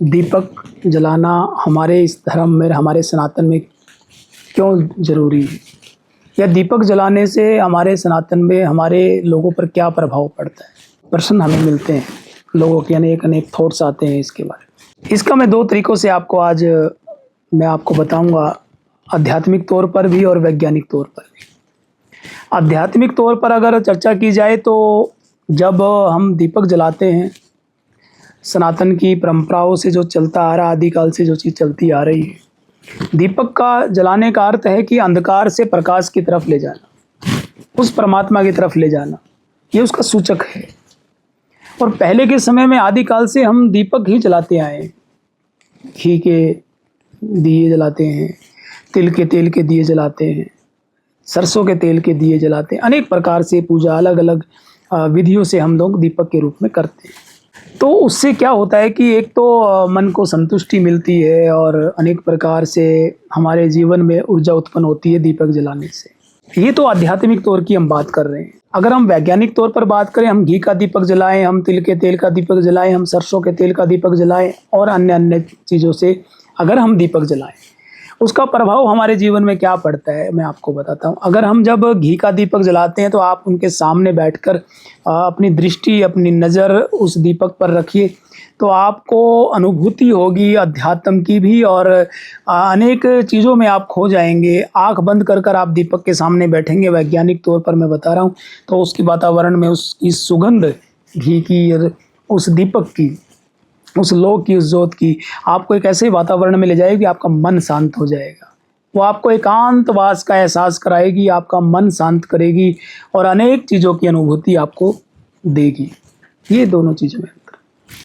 दीपक जलाना हमारे इस धर्म में, हमारे सनातन में क्यों ज़रूरी है, या दीपक जलाने से हमारे सनातन में हमारे लोगों पर क्या प्रभाव पड़ता है। प्रश्न हमें मिलते हैं, लोगों के अनेक अनेक थॉट्स आते हैं इसके बारे में। इसका मैं दो तरीक़ों से आपको आज मैं आपको बताऊंगा, आध्यात्मिक तौर पर भी और वैज्ञानिक तौर पर भी। आध्यात्मिक तौर पर अगर चर्चा की जाए तो जब हम दीपक जलाते हैं, सनातन की परंपराओं से जो चलता आ रहा, आदिकाल से जो चीज़ चलती आ रही है, दीपक का जलाने का अर्थ है कि अंधकार से प्रकाश की तरफ ले जाना, उस परमात्मा की तरफ ले जाना, ये उसका सूचक है। और पहले के समय में आदिकाल से हम दीपक ही जलाते आए हैं। घी के दिए जलाते हैं, तिल के तेल के दिए जलाते हैं, सरसों के तेल के दिए जलाते हैं। अनेक प्रकार से पूजा अलग अलग विधियों से हम लोग दीपक के रूप में करते हैं। तो उससे क्या होता है कि एक तो मन को संतुष्टि मिलती है और अनेक प्रकार से हमारे जीवन में ऊर्जा उत्पन्न होती है दीपक जलाने से। ये तो आध्यात्मिक तौर की हम बात कर रहे हैं। अगर हम वैज्ञानिक तौर पर बात करें, हम घी का दीपक जलाएं, हम तिल के तेल का दीपक जलाएं, हम सरसों के तेल का दीपक जलाएं और अन्य अन्य चीज़ों से अगर हम दीपक जलाएं, उसका प्रभाव हमारे जीवन में क्या पड़ता है मैं आपको बताता हूँ। अगर हम जब घी का दीपक जलाते हैं तो आप उनके सामने बैठकर अपनी दृष्टि, अपनी नज़र उस दीपक पर रखिए, तो आपको अनुभूति होगी अध्यात्म की भी, और अनेक चीज़ों में आप खो जाएंगे। आंख बंद कर कर आप दीपक के सामने बैठेंगे, वैज्ञानिक तौर पर मैं बता रहा हूँ, तो उसकी वातावरण में उसकी सुगंध, घी की और उस दीपक की, उस लोक की, उस ज्योत की, आपको एक ऐसे वातावरण में ले जाएगी, आपका मन शांत हो जाएगा। वो आपको एकांतवास का एहसास कराएगी, आपका मन शांत करेगी और अनेक चीज़ों की अनुभूति आपको देगी। ये दोनों चीज़ें हैं।